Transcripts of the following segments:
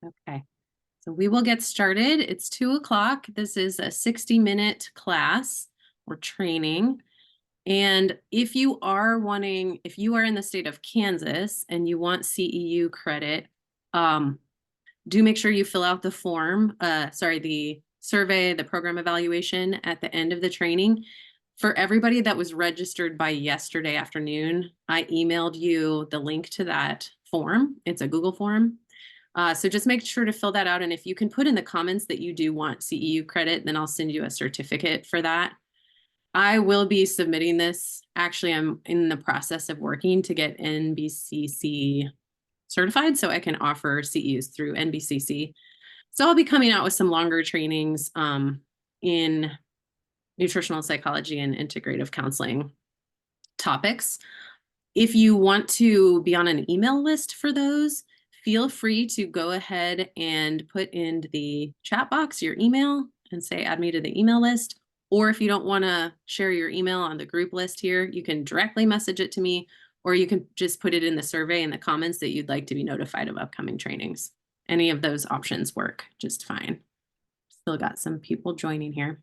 Okay, so we will get started. It's 2 o'clock. This is a 60-minute class or training. And if you are in the state of Kansas and you want CEU credit, do make sure you fill out the the survey, the program evaluation at the end of the training. For everybody that was registered by yesterday afternoon, I emailed you the link to that form. It's a Google form. So just make sure to fill that out. And if you can put in the comments that you do want CEU credit, then I'll send you a certificate for that. I will be submitting this. Actually, I'm in the process of working to get NBCC certified so I can offer CEUs through NBCC. So I'll be coming out with some longer trainings in nutritional psychology and integrative counseling topics. If you want to be on an email list for those, feel free to go ahead and put in the chat box your email and say, add me to the email list. Or if you don't want to share your email on the group list here, you can directly message it to me, or you can just put it in the survey in the comments that you'd like to be notified of upcoming trainings. Any of those options work just fine. Still got some people joining here.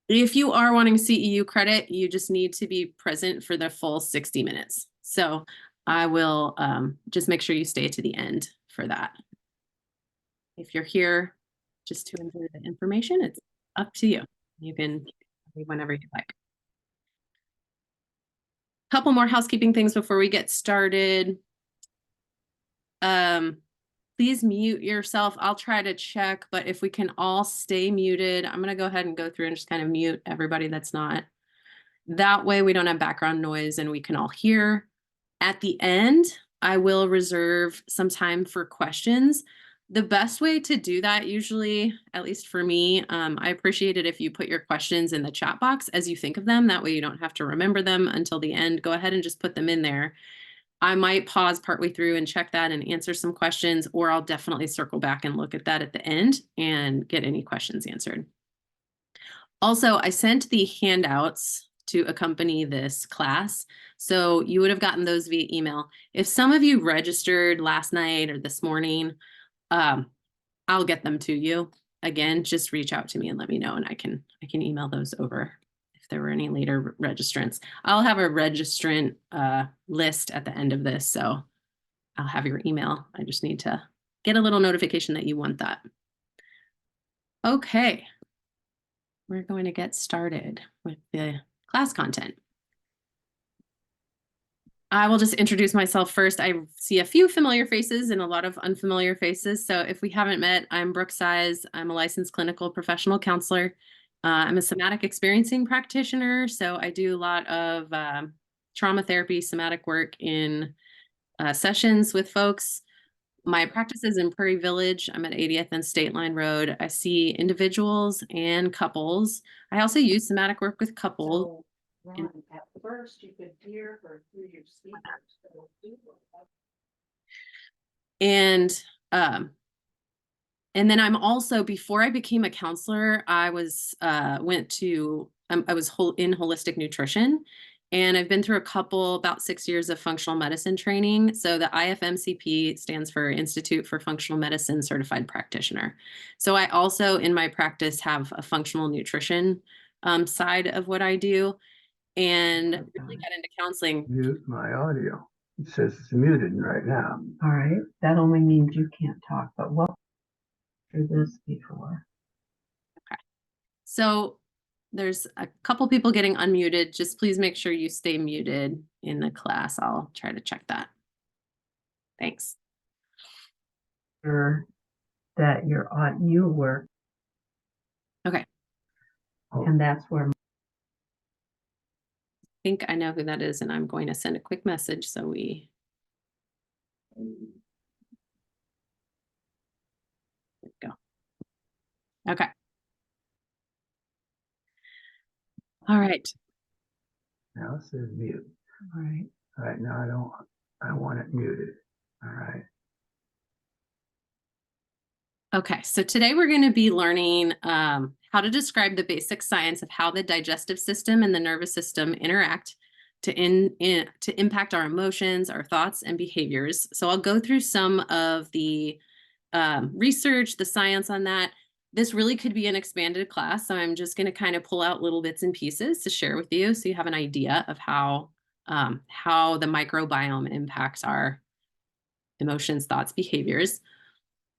If you are wanting CEU credit, you just need to be present for the full 60 minutes. So I will just make sure you stay to the end for that. If you're here just to enjoy the information, it's up to you. You can leave whenever you like. Couple more housekeeping things before we get started. Please mute yourself. I'll try to check, but if we can all stay muted, I'm going to go ahead and go through and just kind of mute everybody that's not. That way we don't have background noise and we can all hear. At the end, I will reserve some time for questions. The best way to do that, usually, at least for me, I appreciate it if you put your questions in the chat box as you think of them. That way you don't have to remember them until the end. Go ahead and just put them in there. I might pause partway through and check that and answer some questions, or I'll definitely circle back and look at that at the end and get any questions answered. Also, I sent the handouts to accompany this class, so you would have gotten those via email. If some of you registered last night or this morning, I'll get them to you. Again, just reach out to me and let me know, and I can email those over if there were any later registrants. I'll have a registrant list at the end of this, so I'll have your email. I just need to get a little notification that you want that. Okay, we're going to get started with the class content. I will just introduce myself first. I see a few familiar faces and a lot of unfamiliar faces. So if we haven't met, I'm Brooke Size. I'm a licensed clinical professional counselor. I'm a somatic experiencing practitioner. So I do a lot of trauma therapy, somatic work in sessions with folks. My practice is in Prairie Village. I'm at 80th and State Line Road. I see individuals and couples. I also use somatic work with couples. Ron, at first you could hear her through your speakers. And then I'm also, before I became a counselor, I was in holistic nutrition, and I've been through about 6 years of functional medicine training. So the IFMCP stands for Institute for Functional Medicine Certified Practitioner. So I also in my practice have a functional nutrition side of what I do. And really got into counseling. Mute my audio. It says it's muted right now. All right, that only means you can't talk, but what through this before. Okay, so there's a couple people getting unmuted. Just please make sure you stay muted in the class. I'll try to check that. Thanks. Sure that you're on you work. Okay. And that's where I think I know who that is, and I'm going to send a quick message so we. There we go. Okay. All right. Now it says mute. all right. All right, now I want it muted. All right. Okay, so today we're going to be learning how to describe the basic science of how the digestive system and the nervous system interact to impact our emotions, our thoughts, and behaviors. So I'll go through some of the research, the science on that. This really could be an expanded class, so I'm just going to kind of pull out little bits and pieces to share with you, so you have an idea of how the microbiome impacts our emotions, thoughts, behaviors.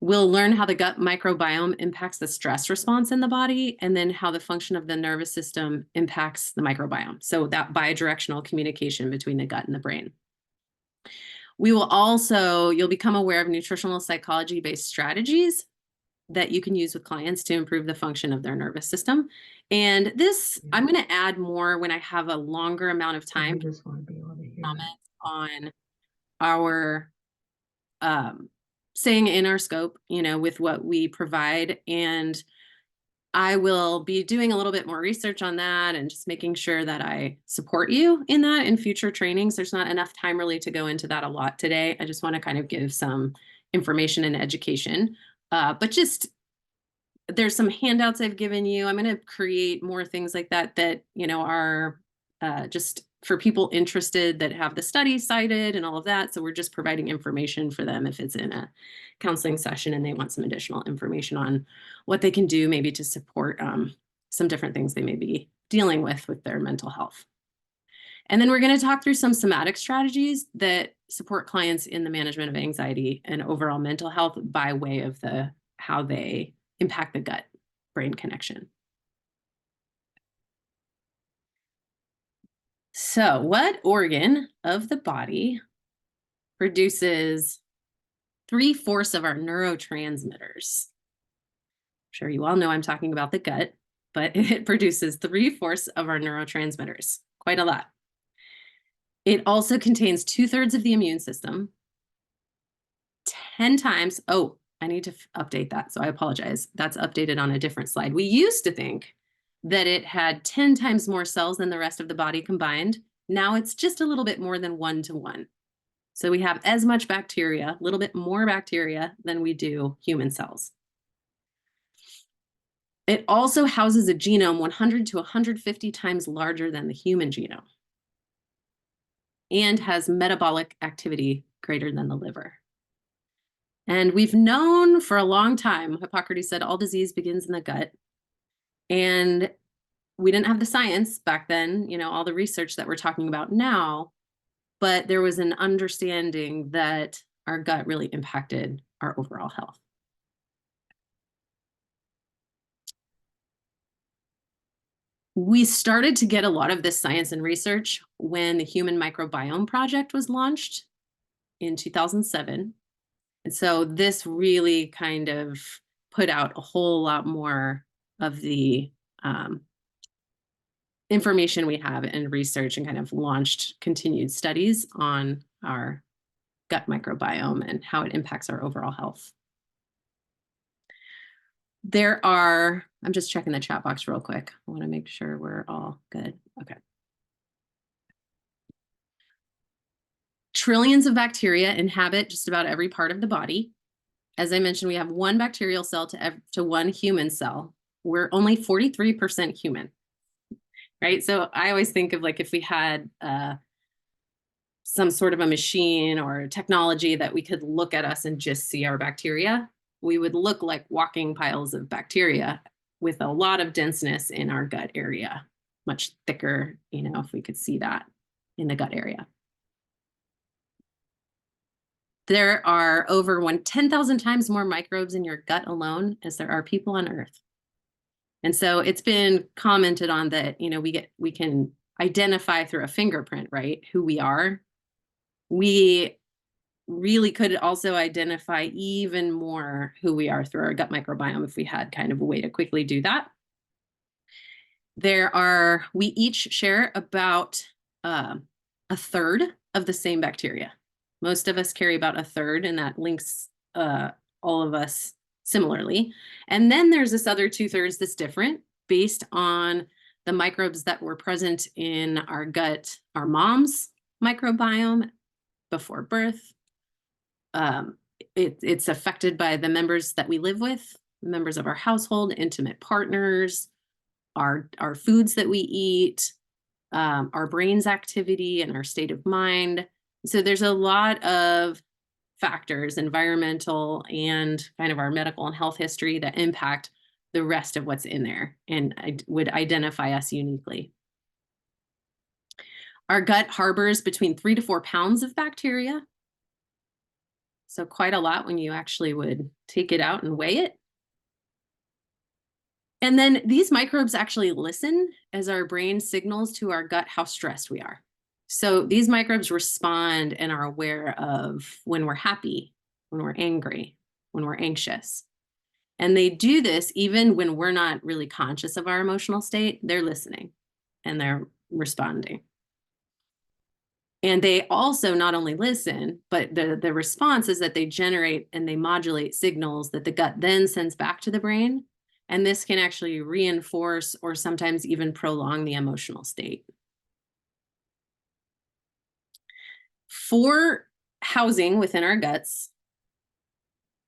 We'll learn how the gut microbiome impacts the stress response in the body, and then how the function of the nervous system impacts the microbiome. So that bidirectional communication between the gut and the brain. We will also, you'll become aware of nutritional psychology-based strategies that you can use with clients to improve the function of their nervous system. And this, I'm going to add more when I have a longer amount of time. I just want to be able to hear Comments on our staying in our scope, with what we provide. And I will be doing a little bit more research on that and just making sure that I support you in that in future trainings. There's not enough time really to go into that a lot today. I just want to kind of give some information and education. But just there's some handouts I've given you. I'm going to create more things like that are just for people interested that have the study cited and all of that. So we're just providing information for them if it's in a counseling session and they want some additional information on what they can do maybe to support some different things they may be dealing with their mental health. And then we're going to talk through some somatic strategies that support clients in the management of anxiety and overall mental health by way of how they impact the gut-brain connection. So what organ of the body produces 3/4 of our neurotransmitters? I'm sure you all know I'm talking about the gut, but it produces 3/4 of our neurotransmitters, quite a lot. It also contains 2/3 of the immune system, 10 times, oh, I need to update that, so I apologize. That's updated on a different slide. We used to think that it had 10 times more cells than the rest of the body combined. Now it's just a little bit more than 1 to 1. So we have as much bacteria, a little bit more bacteria than we do human cells. It also houses a genome 100 to 150 times larger than the human genome and has metabolic activity greater than the liver. And we've known for a long time, Hippocrates said all disease begins in the gut. And we didn't have the science back then, all the research that we're talking about now, but there was an understanding that our gut really impacted our overall health. We started to get a lot of this science and research when the Human Microbiome Project was launched in 2007. And so this really kind of put out a whole lot more of the information we have in research and kind of launched continued studies on our gut microbiome and how it impacts our overall health. I'm just checking the chat box real quick. I want to make sure we're all good. Okay. Trillions of bacteria inhabit just about every part of the body. As I mentioned, we have 1 bacterial cell to 1 human cell. We're only 43% human, right? So I always think of if we had some sort of a machine or technology that we could look at us and just see our bacteria, we would look like walking piles of bacteria with a lot of denseness in our gut area, much thicker, if we could see that in the gut area. There are over 10,000 times more microbes in your gut alone as there are people on Earth. And so it's been commented on that, we can identify through a fingerprint, right, who we are. We really could also identify even more who we are through our gut microbiome if we had kind of a way to quickly do that. We each share about 1/3 of the same bacteria. Most of us carry about 1/3, and that links all of us similarly. And then there's this other 2/3 that's different based on the microbes that were present in our gut, our mom's microbiome before birth. It's affected by the members that we live with, members of our household, intimate partners, our foods that we eat, our brain's activity and our state of mind. So there's a lot of factors, environmental and kind of our medical and health history, that impact the rest of what's in there and would identify us uniquely. Our gut harbors between 3 to 4 pounds of bacteria. So quite a lot when you actually would take it out and weigh it. And then these microbes actually listen as our brain signals to our gut how stressed we are. So these microbes respond and are aware of when we're happy, when we're angry, when we're anxious. And they do this even when we're not really conscious of our emotional state. They're listening and they're responding. And they also not only listen, but the response is that they generate and they modulate signals that the gut then sends back to the brain. And this can actually reinforce or sometimes even prolong the emotional state. For housing within our guts,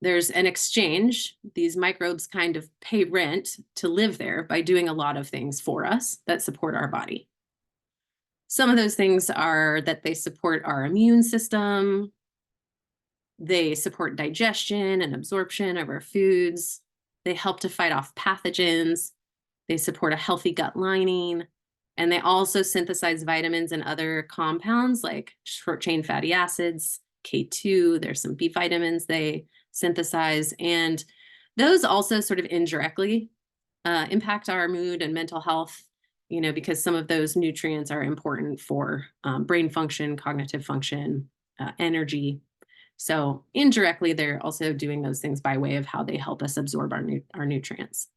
there's an exchange. These microbes kind of pay rent to live there by doing a lot of things for us that support our body. Some of those things are that they support our immune system. They support digestion and absorption of our foods. They help to fight off pathogens. They support a healthy gut lining. And they also synthesize vitamins and other compounds like short chain fatty acids, K2. There's some B vitamins they synthesize. And those also sort of indirectly impact our mood and mental health, because some of those nutrients are important for brain function, cognitive function, energy. So indirectly, they're also doing those things by way of how they help us absorb our nutrients.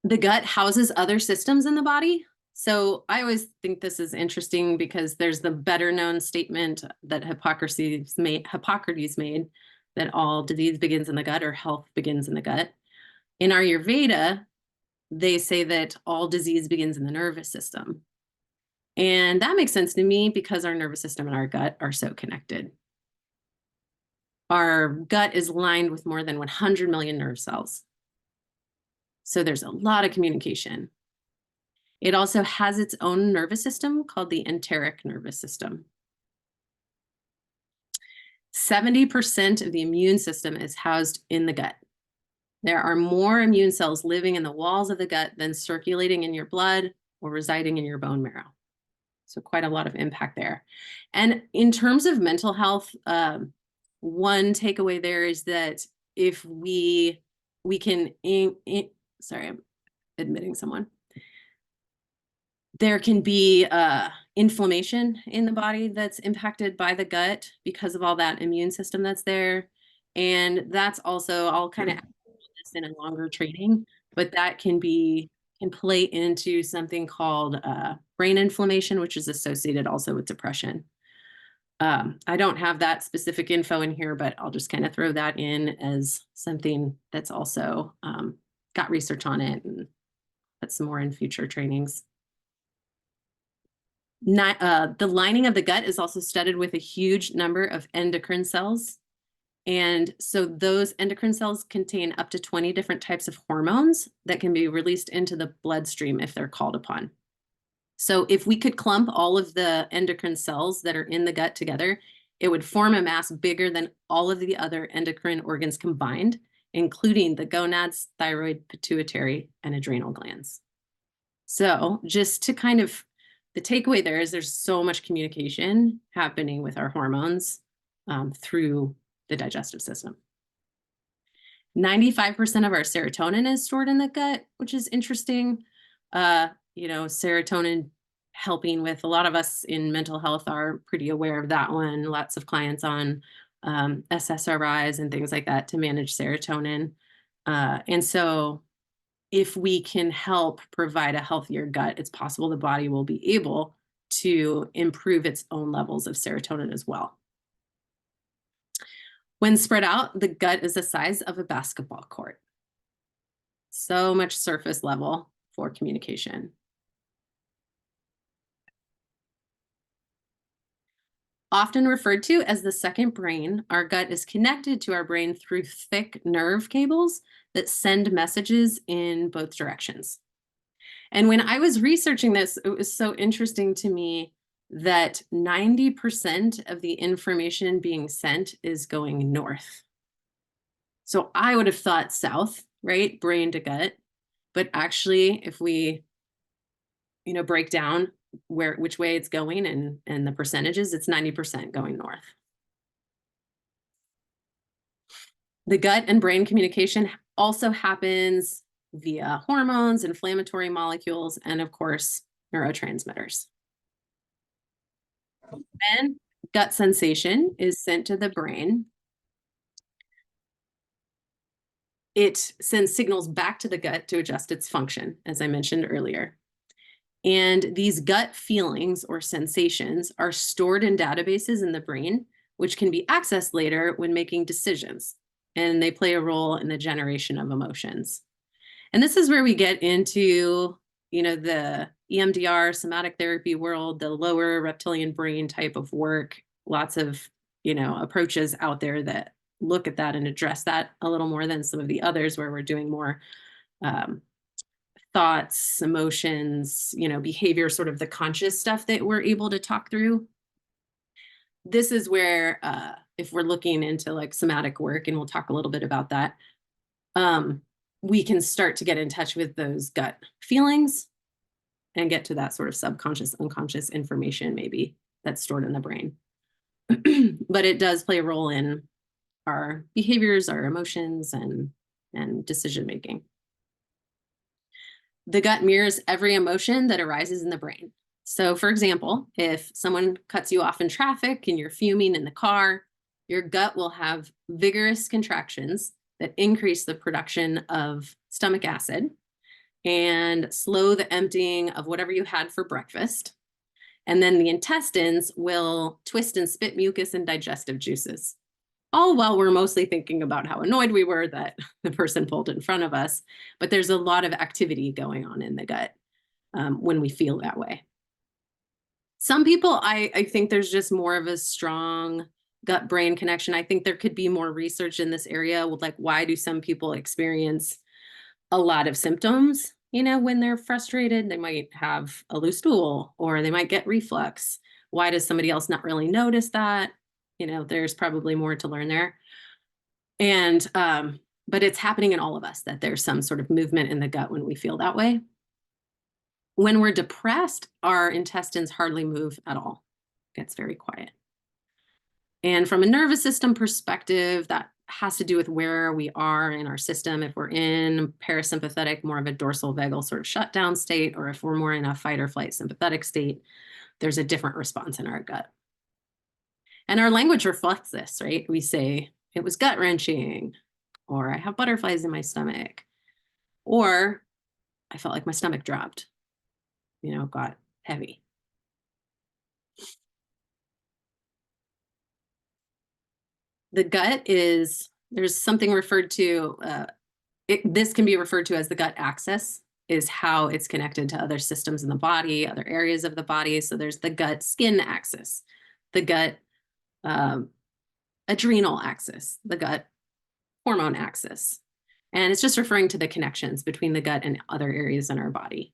The gut houses other systems in the body. So I always think this is interesting because there's the better known statement that Hippocrates made that all disease begins in the gut, or health begins in the gut. In Ayurveda, they say that all disease begins in the nervous system. And that makes sense to me because our nervous system and our gut are so connected. Our gut is lined with more than 100 million nerve cells. So there's a lot of communication. It also has its own nervous system called the enteric nervous system. 70% of the immune system is housed in the gut. There are more immune cells living in the walls of the gut than circulating in your blood or residing in your bone marrow. So quite a lot of impact there. And in terms of mental health, one takeaway there is that if we can, sorry, I'm admitting someone. There can be inflammation in the body that's impacted by the gut because of all that immune system that's there. And that's also, I'll kind of add this in a longer training, but that can play into something called brain inflammation, which is associated also with depression. I don't have that specific info in here, but I'll just kind of throw that in as something that's also got research on it, and put some more in future trainings. The lining of the gut is also studded with a huge number of endocrine cells. And so those endocrine cells contain up to 20 different types of hormones that can be released into the bloodstream if they're called upon. So if we could clump all of the endocrine cells that are in the gut together, it would form a mass bigger than all of the other endocrine organs combined, including the gonads, thyroid, pituitary, and adrenal glands. So just to kind of, the takeaway there is there's so much communication happening with our hormones through the digestive system. 95% of our serotonin is stored in the gut, which is interesting. Serotonin helping with, a lot of us in mental health are pretty aware of that one. Lots of clients on SSRIs and things like that to manage serotonin. And so if we can help provide a healthier gut, it's possible the body will be able to improve its own levels of serotonin as well. When spread out, the gut is the size of a basketball court. So much surface level for communication. Often referred to as the second brain, our gut is connected to our brain through thick nerve cables that send messages in both directions. And when I was researching this, it was so interesting to me that 90% of the information being sent is going north. So I would have thought south, right? Brain to gut. But actually, if we, break down which way it's going and the percentages, it's 90% going north. The gut and brain communication also happens via hormones, inflammatory molecules, and of course, neurotransmitters. Then gut sensation is sent to the brain. It sends signals back to the gut to adjust its function, as I mentioned earlier. And these gut feelings or sensations are stored in databases in the brain, which can be accessed later when making decisions. And they play a role in the generation of emotions. And this is where we get into, the EMDR, somatic therapy world, the lower reptilian brain type of work. Lots of, approaches out there that look at that and address that a little more than some of the others where we're doing more thoughts, emotions, behavior, sort of the conscious stuff that we're able to talk through. This is where, if we're looking into like somatic work, and we'll talk a little bit about that, we can start to get in touch with those gut feelings and get to that sort of subconscious, unconscious information maybe that's stored in the brain. But it does play a role in our behaviors, our emotions, and decision making. The gut mirrors every emotion that arises in the brain. So for example, if someone cuts you off in traffic and you're fuming in the car, your gut will have vigorous contractions that increase the production of stomach acid and slow the emptying of whatever you had for breakfast. And then the intestines will twist and spit mucus and digestive juices, all while we're mostly thinking about how annoyed we were that the person pulled in front of us. But there's a lot of activity going on in the gut when we feel that way. Some people, I think there's just more of a strong gut-brain connection. I think there could be more research in this area with like, why do some people experience a lot of symptoms? When they're frustrated, they might have a loose stool or they might get reflux. Why does somebody else not really notice that? There's probably more to learn there. And, but it's happening in all of us that there's some sort of movement in the gut when we feel that way. When we're depressed, our intestines hardly move at all. It gets very quiet. And from a nervous system perspective, that has to do with where we are in our system. If we're in parasympathetic, more of a dorsal vagal sort of shutdown state, or if we're more in a fight or flight sympathetic state, there's a different response in our gut. And our language reflects this, right? We say, it was gut wrenching, or I have butterflies in my stomach, or I felt like my stomach dropped, got heavy. The gut there's something referred to, this can be referred to as the gut axis, is how it's connected to other systems in the body, other areas of the body. So there's the gut skin axis, the gut adrenal axis, the gut hormone axis. And it's just referring to the connections between the gut and other areas in our body.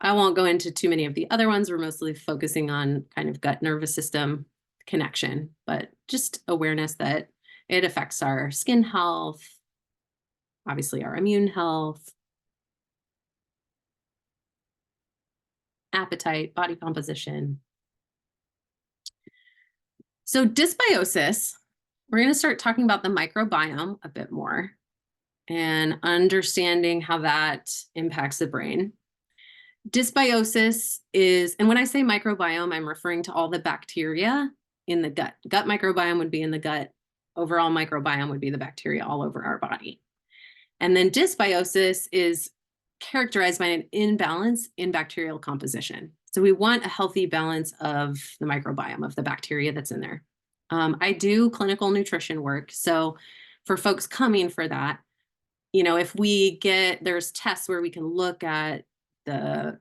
I won't go into too many of the other ones. We're mostly focusing on kind of gut nervous system connection, but just awareness that it affects our skin health, obviously our immune health, appetite, body composition. So dysbiosis, we're going to start talking about the microbiome a bit more and understanding how that impacts the brain. Dysbiosis is, and when I say microbiome, I'm referring to all the bacteria in the gut. Gut microbiome would be in the gut. Overall microbiome would be the bacteria all over our body. And then dysbiosis is characterized by an imbalance in bacterial composition. So we want a healthy balance of the microbiome, of the bacteria that's in there. I do clinical nutrition work. So for folks coming for that, if there's tests where we can look at the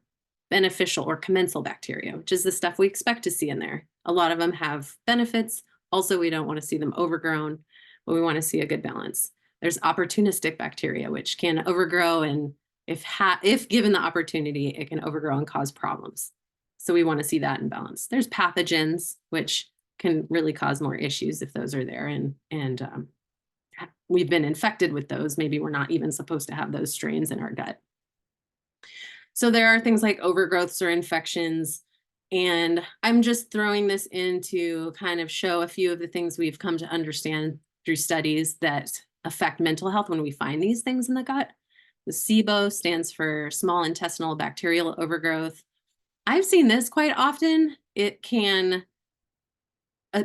beneficial or commensal bacteria, which is the stuff we expect to see in there. A lot of them have benefits. Also, we don't want to see them overgrown, but we want to see a good balance. There's opportunistic bacteria, which can overgrow, and if given the opportunity, it can overgrow and cause problems. So we want to see that in balance. There's pathogens, which can really cause more issues if those are there, and we've been infected with those. Maybe we're not even supposed to have those strains in our gut. So there are things like overgrowths or infections. And I'm just throwing this in to kind of show a few of the things we've come to understand through studies that affect mental health when we find these things in the gut. The SIBO stands for small intestinal bacterial overgrowth. I've seen this quite often. It can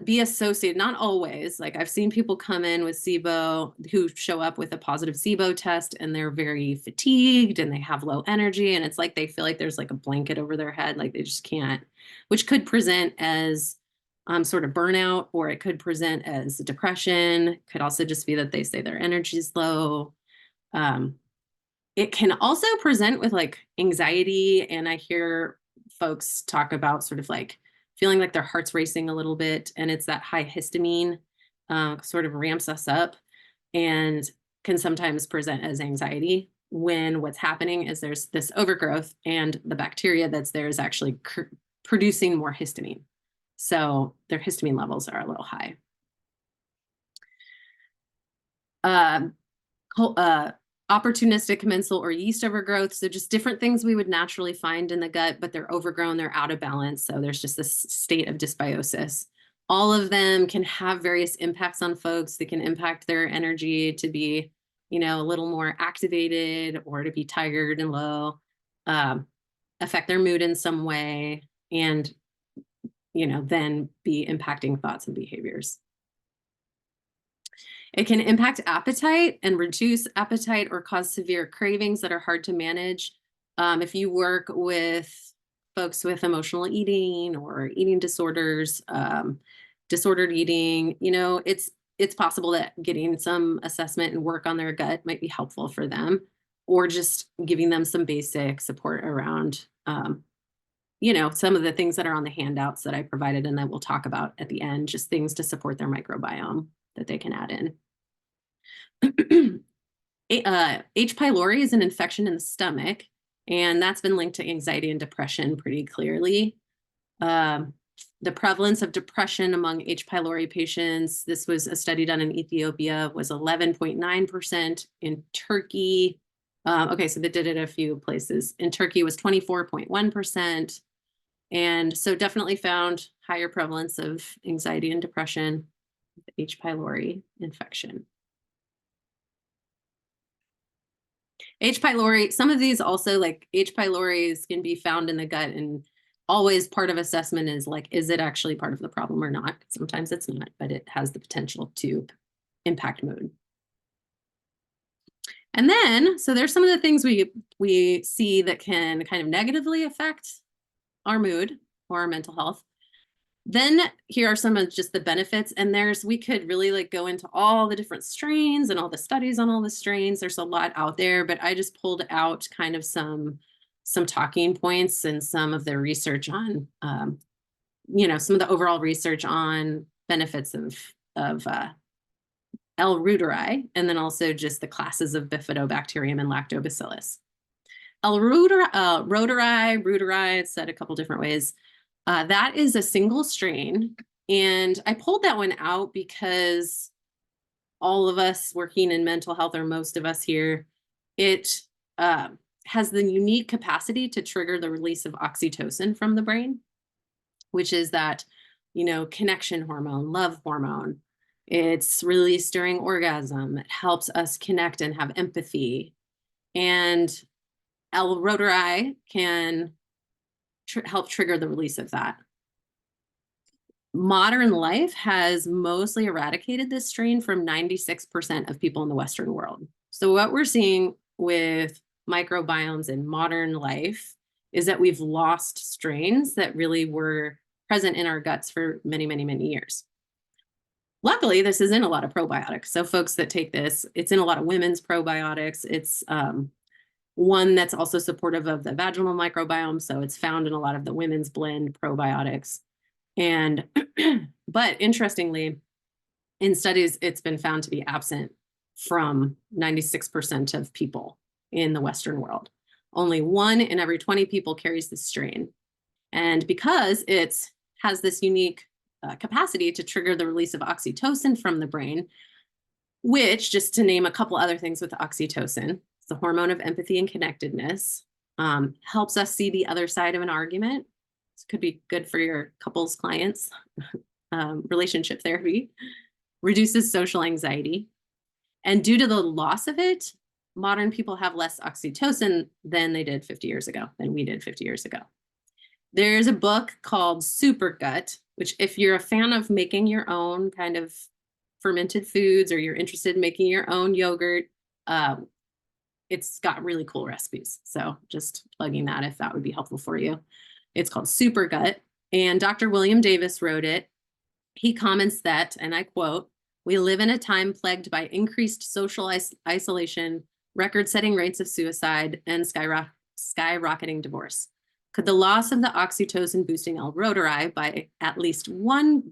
be associated, not always. Like I've seen people come in with SIBO who show up with a positive SIBO test and they're very fatigued and they have low energy. And it's like they feel like there's like a blanket over their head, like they just can't, which could present as sort of burnout, or it could present as depression. Could also just be that they say their energy is low. It can also present with like anxiety. And I hear folks talk about sort of like feeling like their heart's racing a little bit, and it's that high histamine sort of ramps us up and can sometimes present as anxiety when what's happening is there's this overgrowth and the bacteria that's there is actually producing more histamine. So their histamine levels are a little high. Opportunistic commensal or yeast overgrowth. So just different things we would naturally find in the gut, but they're overgrown, they're out of balance. So there's just this state of dysbiosis. All of them can have various impacts on folks. They can impact their energy to be, a little more activated or to be tired and low, affect their mood in some way, and, then be impacting thoughts and behaviors. It can impact appetite and reduce appetite or cause severe cravings that are hard to manage. If you work with folks with emotional eating or eating disorders, disordered eating, it's possible that getting some assessment and work on their gut might be helpful for them, or just giving them some basic support around, some of the things that are on the handouts that I provided and that we'll talk about at the end, just things to support their microbiome that they can add in. H. pylori is an infection in the stomach, and that's been linked to anxiety and depression pretty clearly. The prevalence of depression among H. pylori patients, this was a study done in Ethiopia, was 11.9%. In Turkey, okay, so they did it a few places. In Turkey, it was 24.1%. And so definitely found higher prevalence of anxiety and depression with H. pylori infection. H. pylori, some of these also, like H. pylori can be found in the gut, and always part of assessment is like, is it actually part of the problem or not? Sometimes it's not, but it has the potential to impact mood. And then, so there's some of the things we see that can kind of negatively affect our mood or our mental health. Then here are some of just the benefits, and we could really like go into all the different strains and all the studies on all the strains. There's a lot out there, but I just pulled out kind of some talking points and some of the research on, some of the overall research on benefits of L. reuteri, and then also just the classes of Bifidobacterium and Lactobacillus. L. reuteri, it's said a couple different ways. That is a single strain, and I pulled that one out because all of us working in mental health, or most of us here, it has the unique capacity to trigger the release of oxytocin from the brain, which is that, connection hormone, love hormone. It's released during orgasm. It helps us connect and have empathy. And L. reuteri can help trigger the release of that. Modern life has mostly eradicated this strain from 96% of people in the Western world. So what we're seeing with microbiomes in modern life is that we've lost strains that really were present in our guts for many, many, many years. Luckily, this is in a lot of probiotics. So folks that take this, it's in a lot of women's probiotics. It's one that's also supportive of the vaginal microbiome. So it's found in a lot of the women's blend probiotics. And, but interestingly, in studies, it's been found to be absent from 96% of people in the Western world. Only 1 in every 20 people carries this strain. And because it has this unique capacity to trigger the release of oxytocin from the brain, which, just to name a couple other things with oxytocin, it's the hormone of empathy and connectedness, helps us see the other side of an argument. This could be good for your couples, clients, relationship therapy, reduces social anxiety. And due to the loss of it, modern people have less oxytocin than they did 50 years ago, than we did 50 years ago. There's a book called Super Gut, which if you're a fan of making your own kind of fermented foods, or you're interested in making your own yogurt, it's got really cool recipes. So just plugging that if that would be helpful for you. It's called Super Gut, and Dr. William Davis wrote it. He comments that, and I quote, "We live in a time plagued by increased social isolation, record-setting rates of suicide, and skyrocketing divorce. Could the loss of the oxytocin-boosting L. reuteri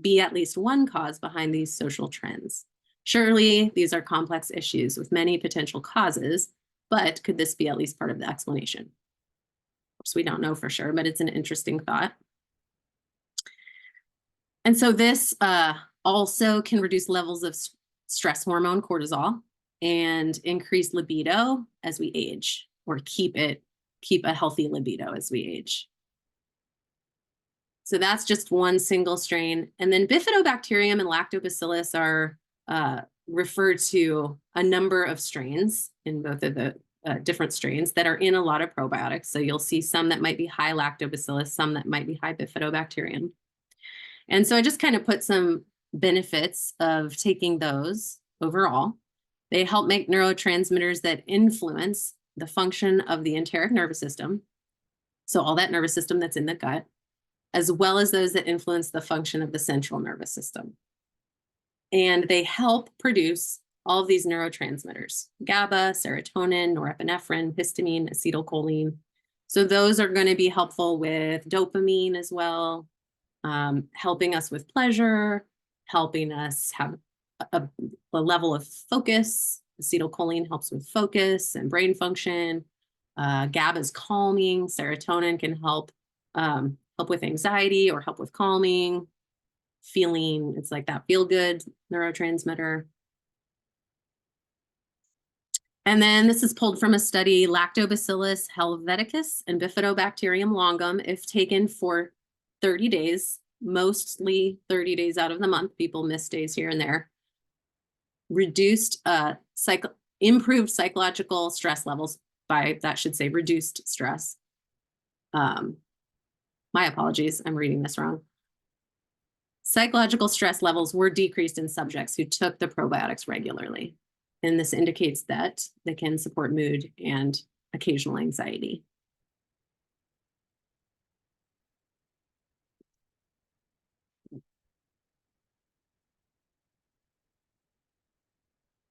be at least one cause behind these social trends? Surely these are complex issues with many potential causes, but could this be at least part of the explanation?" Of course, we don't know for sure, but it's an interesting thought. And so this also can reduce levels of stress hormone cortisol and increase libido as we age, or keep a healthy libido as we age. So that's just one single strain. And then bifidobacterium and lactobacillus are referred to a number of strains in both of the different strains that are in a lot of probiotics. So you'll see some that might be high lactobacillus, some that might be high bifidobacterium. And so I just kind of put some benefits of taking those overall. They help make neurotransmitters that influence the function of the enteric nervous system. So all that nervous system that's in the gut, as well as those that influence the function of the central nervous system. And they help produce all of these neurotransmitters: GABA, serotonin, norepinephrine, histamine, acetylcholine. So those are going to be helpful with dopamine as well, helping us with pleasure, helping us have a level of focus. Acetylcholine helps with focus and brain function. GABA is calming. Serotonin can help with anxiety or help with calming, feeling. It's like that feel-good neurotransmitter. And then this is pulled from a study: Lactobacillus helveticus and Bifidobacterium longum, if taken for 30 days, mostly 30 days out of the month, people miss days here and there, improved psychological stress levels by, that should say reduced stress. My apologies, I'm reading this wrong. Psychological stress levels were decreased in subjects who took the probiotics regularly. And this indicates that they can support mood and occasional anxiety.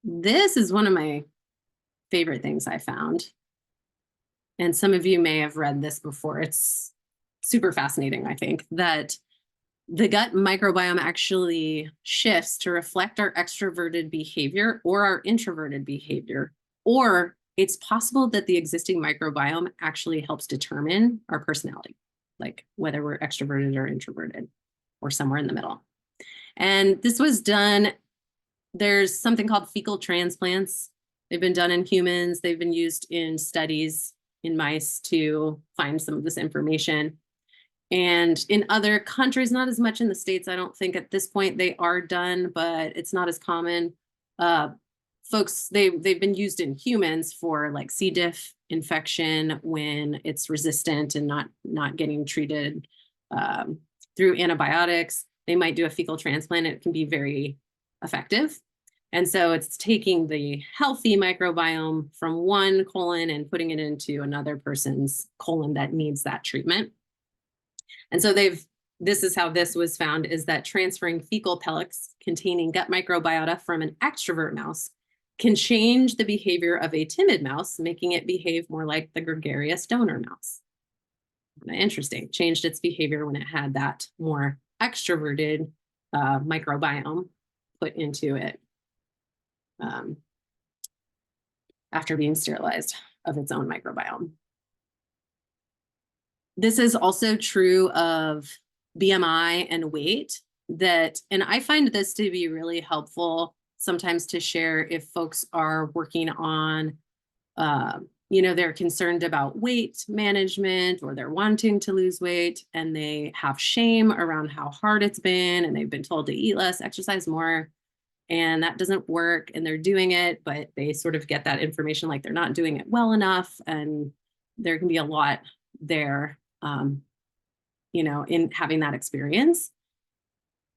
This is one of my favorite things I found. And some of you may have read this before. It's super fascinating, I think, that the gut microbiome actually shifts to reflect our extroverted behavior or our introverted behavior. Or it's possible that the existing microbiome actually helps determine our personality, like whether we're extroverted or introverted or somewhere in the middle. And this was done, there's something called fecal transplants. They've been done in humans. They've been used in studies in mice to find some of this information. And in other countries, not as much in the States, I don't think at this point they are done, but it's not as common. Folks, they've been used in humans for like C. diff infection when it's resistant and not getting treated through antibiotics. They might do a fecal transplant. It can be very effective. And so it's taking the healthy microbiome from one colon and putting it into another person's colon that needs that treatment. And so this is how this was found, is that transferring fecal pellets containing gut microbiota from an extrovert mouse can change the behavior of a timid mouse, making it behave more like the gregarious donor mouse. Interesting, changed its behavior when it had that more extroverted microbiome put into it after being sterilized of its own microbiome. This is also true of BMI and weight, and I find this to be really helpful sometimes to share if folks are working on, they're concerned about weight management, or they're wanting to lose weight and they have shame around how hard it's been, and they've been told to eat less, exercise more, and that doesn't work, and they're doing it, but they sort of get that information like they're not doing it well enough, and there can be a lot there, in having that experience.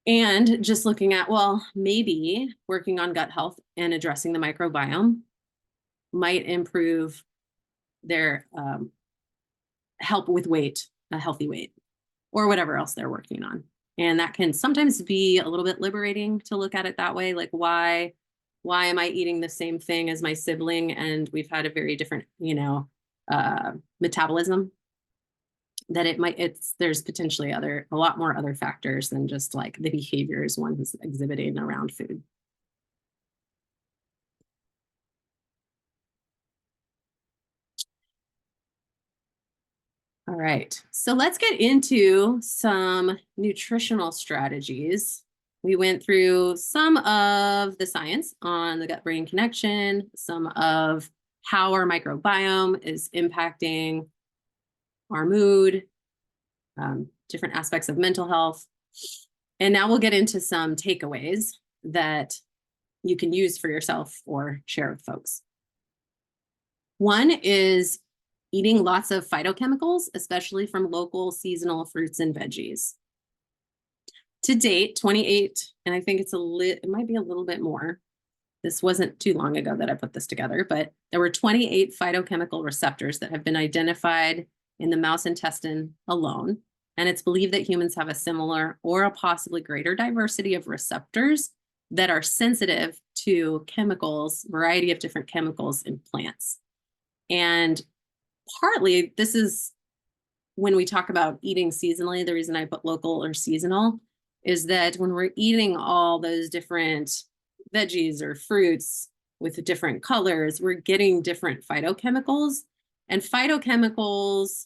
And just looking at, well, maybe working on gut health and addressing the microbiome might improve their help with weight, a healthy weight, or whatever else they're working on. And that can sometimes be a little bit liberating to look at it that way. Like, why am I eating the same thing as my sibling? And we've had a very different, metabolism. That there's potentially a lot more other factors than just like the behaviors one is exhibiting around food. All right, so let's get into some nutritional strategies. We went through some of the science on the gut-brain connection, some of how our microbiome is impacting our mood, different aspects of mental health. And now we'll get into some takeaways that you can use for yourself or share with folks. One is eating lots of phytochemicals, especially from local seasonal fruits and veggies. To date, 28, and I think it might be a little bit more. This wasn't too long ago that I put this together, but there were 28 phytochemical receptors that have been identified in the mouse intestine alone. And it's believed that humans have a similar or a possibly greater diversity of receptors that are sensitive to chemicals, variety of different chemicals in plants. And partly, this is when we talk about eating seasonally, the reason I put local or seasonal is that when we're eating all those different veggies or fruits with different colors, we're getting different phytochemicals. And phytochemicals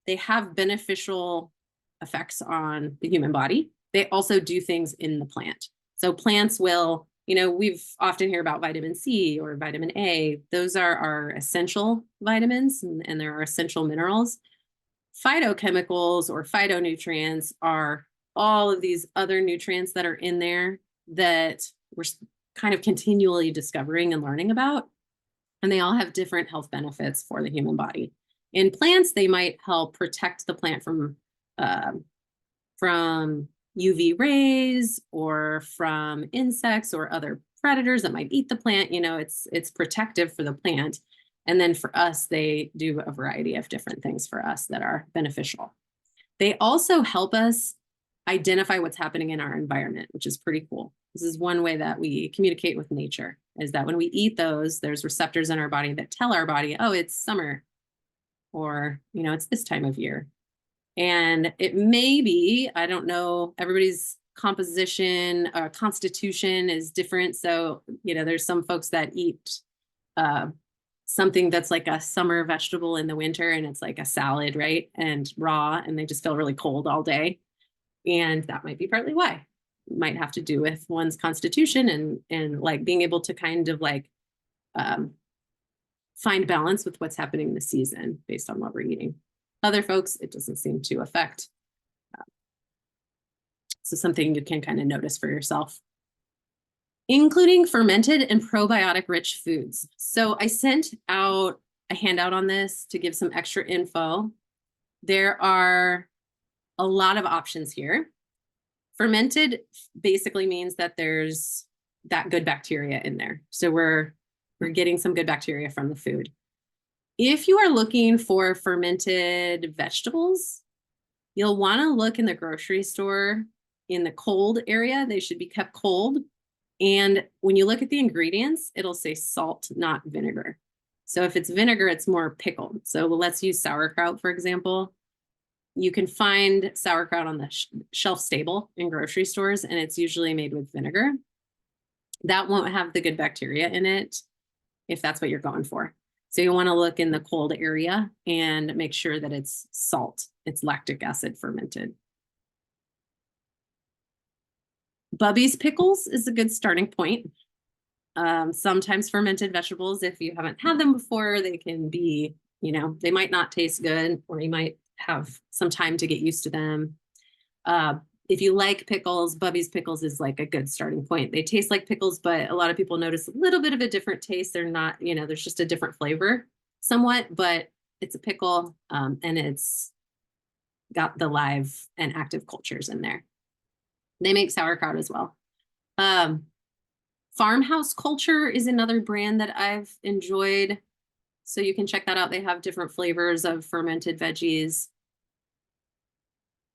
they have beneficial effects on the human body. They also do things in the plant. So plants will, we've often hear about vitamin C or vitamin A. Those are our essential vitamins and there are essential minerals. Phytochemicals or phytonutrients are all of these other nutrients that are in there that we're kind of continually discovering and learning about. And they all have different health benefits for the human body. In plants, they might help protect the plant from UV rays or from insects or other predators that might eat the plant. It's protective for the plant. And then for us, they do a variety of different things for us that are beneficial. They also help us identify what's happening in our environment, which is pretty cool. This is one way that we communicate with nature, is that when we eat those, there's receptors in our body that tell our body, oh, it's summer, or, it's this time of year. And it may be, I don't know, everybody's constitution is different. So, there's some folks that eat something that's like a summer vegetable in the winter, and it's like a salad, right? And raw, and they just feel really cold all day. And that might be partly why. It might have to do with one's constitution and like being able to kind of like find balance with what's happening in the season based on what we're eating. Other folks, it doesn't seem to affect. So something you can kind of notice for yourself. Including fermented and probiotic rich foods. So I sent out a handout on this to give some extra info. There are a lot of options here. Fermented basically means that there's that good bacteria in there. So we're getting some good bacteria from the food. If you are looking for fermented vegetables, you'll want to look in the grocery store in the cold area. They should be kept cold. And when you look at the ingredients, it'll say salt, not vinegar. So if it's vinegar, it's more pickled. So let's use sauerkraut, for example. You can find sauerkraut on the shelf stable in grocery stores, and it's usually made with vinegar. That won't have the good bacteria in it if that's what you're going for. So you want to look in the cold area and make sure that it's salt. It's lactic acid fermented. Bubby's pickles is a good starting point. Sometimes fermented vegetables, if you haven't had them before, they can be, they might not taste good, or you might have some time to get used to them. If you like pickles, Bubby's pickles is like a good starting point. They taste like pickles, but a lot of people notice a little bit of a different taste. They're not, there's just a different flavor somewhat, but it's a pickle, and it's got the live and active cultures in there. They make sauerkraut as well. Farmhouse Culture is another brand that I've enjoyed. So you can check that out. They have different flavors of fermented veggies.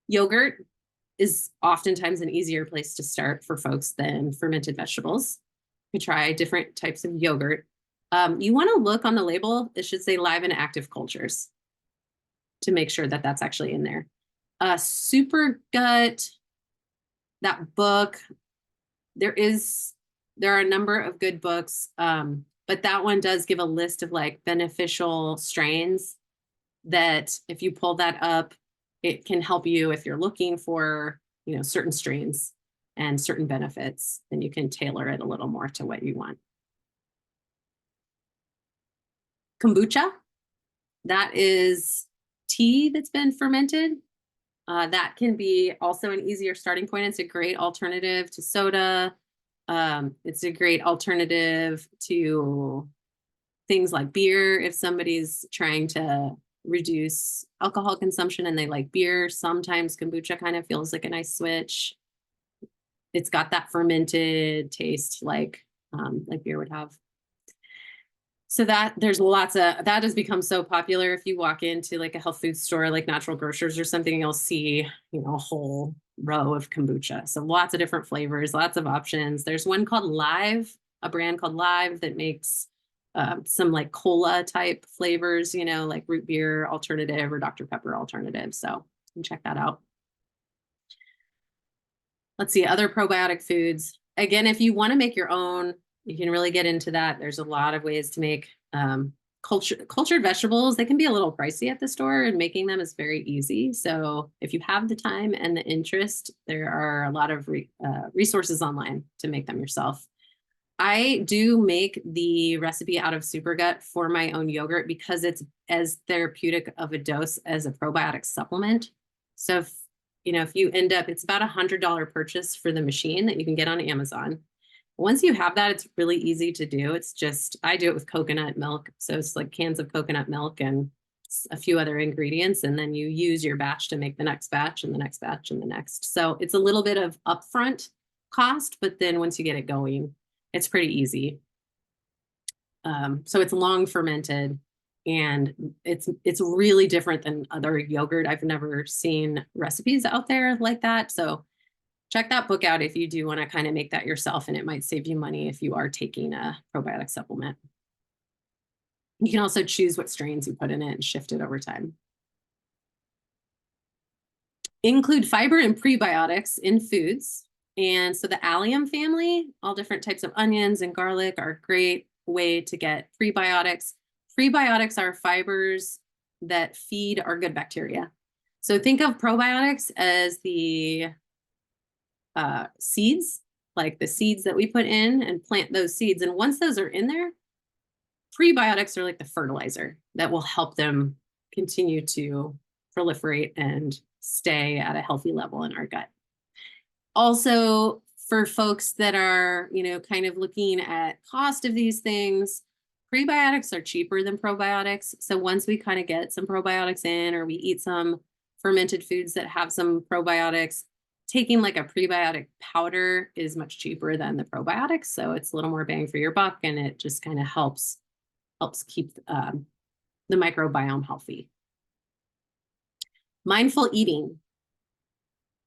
Yogurt is oftentimes an easier place to start for folks than fermented vegetables. You try different types of yogurt. You want to look on the label. It should say live and active cultures to make sure that that's actually in there. Super Gut, that book, there are a number of good books, but that one does give a list of like beneficial strains that if you pull that up, it can help you if you're looking for, certain strains and certain benefits, then you can tailor it a little more to what you want. Kombucha, that is tea that's been fermented. That can be also an easier starting point. It's a great alternative to soda. It's a great alternative to things like beer. If somebody's trying to reduce alcohol consumption and they like beer, sometimes kombucha kind of feels like a nice switch. It's got that fermented taste like beer would have. So that has become so popular. If you walk into like a health food store, like Natural Grocers or something, you'll see, a whole row of kombucha. So lots of different flavors, lots of options. There's one called Live, a brand called Live that makes some like cola type flavors, like root beer alternative or Dr. Pepper alternative. So you can check that out. Let's see, other probiotic foods. Again, if you want to make your own, you can really get into that. There's a lot of ways to make cultured vegetables. They can be a little pricey at the store, and making them is very easy. So if you have the time and the interest, there are a lot of resources online to make them yourself. I do make the recipe out of Supergut for my own yogurt because it's as therapeutic of a dose as a probiotic supplement. So if you end up, it's about $100 purchase for the machine that you can get on Amazon. Once you have that, it's really easy to do. It's just, I do it with coconut milk. So it's like cans of coconut milk and a few other ingredients. And then you use your batch to make the next batch and the next batch and the next. So it's a little bit of upfront cost, but then once you get it going, it's pretty easy. So it's long fermented, and it's really different than other yogurt. I've never seen recipes out there like that. So check that book out if you do want to kind of make that yourself, and it might save you money if you are taking a probiotic supplement. You can also choose what strains you put in it and shift it over time. Include fiber and prebiotics in foods. And so the allium family, all different types of onions and garlic, are a great way to get prebiotics. Prebiotics are fibers that feed our good bacteria. So think of probiotics as the seeds, like the seeds that we put in and plant those seeds. And once those are in there, prebiotics are like the fertilizer that will help them continue to proliferate and stay at a healthy level in our gut. Also, for folks that are, kind of looking at cost of these things, prebiotics are cheaper than probiotics. So once we kind of get some probiotics in, or we eat some fermented foods that have some probiotics, taking like a prebiotic powder is much cheaper than the probiotics. So it's a little more bang for your buck, and it just kind of helps keep the microbiome healthy. Mindful eating.